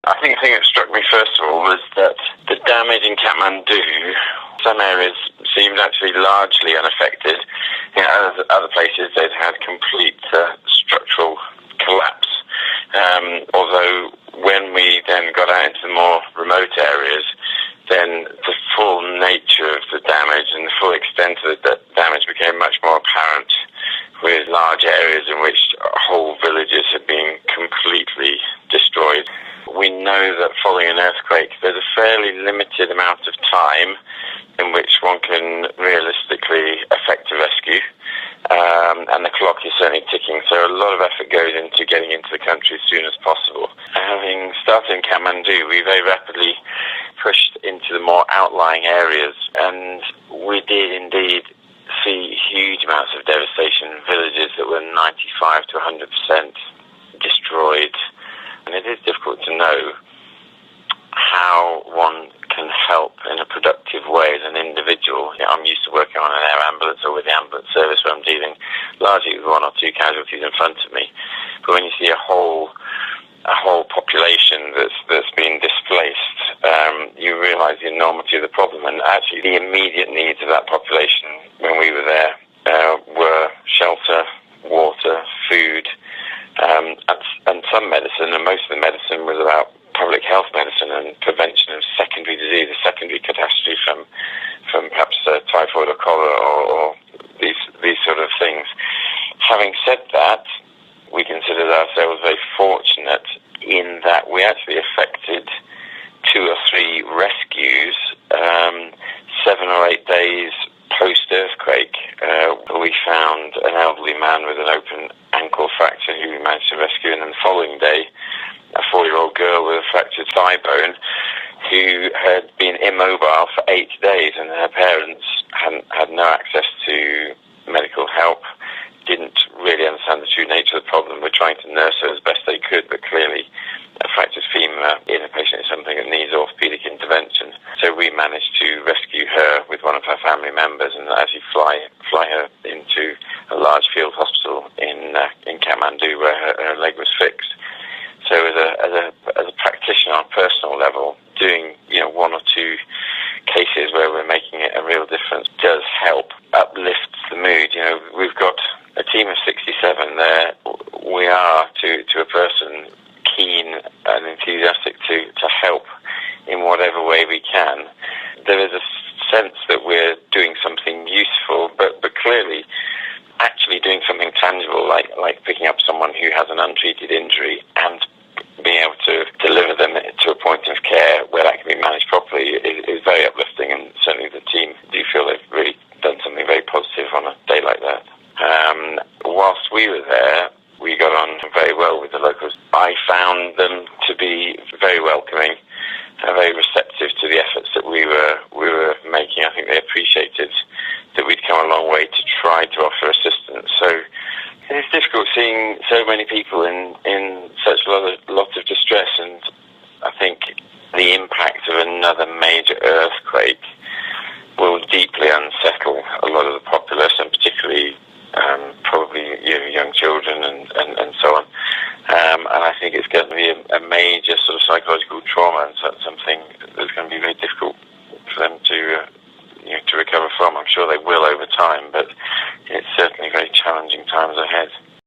I think the thing that struck me first of all was that the damage in Kathmandu, some areas seemed actually largely unaffected. Other places they'd had complete structural collapse. Although when we then got out into the more remote areas, then the full nature of the damage and the full extent of the damage became much more apparent, with large areas in which whole villages had been completely destroyed. We know that following an earthquake, there's a fairly limited amount of time in which one can realistically effect a rescue, and the clock is certainly ticking, so a lot of effort goes into getting into the country as soon as possible. Having started in Kathmandu, we very rapidly pushed into the more outlying areas, and we did indeed see huge amounts of devastation in villages that were 95 to 100% destroyed. And it is difficult to know how one can help in a productive way as an individual. I'm used to working on an air ambulance or with the ambulance service where I'm dealing largely with one or two casualties in front of me. But when you see a whole population that's been displaced, you realise the enormity of the problem. And actually the immediate needs of that population when we were there were shelter, water, food, and some medicine, and most of the medicine was about public health medicine and prevention of secondary disease, a secondary catastrophe from perhaps typhoid or cholera or these sort of things. Having said that, we considered ourselves very fortunate in that we actually effected 2 or 3 rescues 7 or 8 days post-earthquake. We found an elderly man with an open ankle fracture who we managed to rescue, and then the following day a 4-year-old girl with a fractured thigh bone who had been immobile for 8 days, and her parents had no access to medical help, didn't really understand the true nature of the problem. We're trying to nurse her as best they could, but clearly a fractured femur in a patient is something that needs orthopedic intervention. So we managed to rescue her with one of her family members and actually fly her into a large field hospital in Kathmandu where her leg was fixed. So as a practitioner on a personal level, doing 1 or 2 cases where we're making a real difference does help uplift the mood. We've got a team of 67 there. We are to a person keen and enthusiastic to help in whatever way we can. There is a sense that we're doing something useful, but clearly actually doing something tangible, like picking up someone who has an untreated injury and being able to deliver them to a point of care where that can be managed properly is very uplifting, and certainly the team do feel they've really done something very positive on a day like that. Whilst we were there, we got on very well with the locals. I found them to be very welcoming and very receptive to the efforts that we were making. I think they appreciated that we'd come a long way to try to offer assistance. So it's difficult seeing so many people in such a lot of distress, and I think the impact of another major earthquake will deeply unsettle a lot of the populace, and particularly probably young children and so on. And I think it's going to be a major sort of psychological trauma, and something that's going to be very difficult for them to recover from. I'm sure they will over time, but it's certainly very challenging times ahead.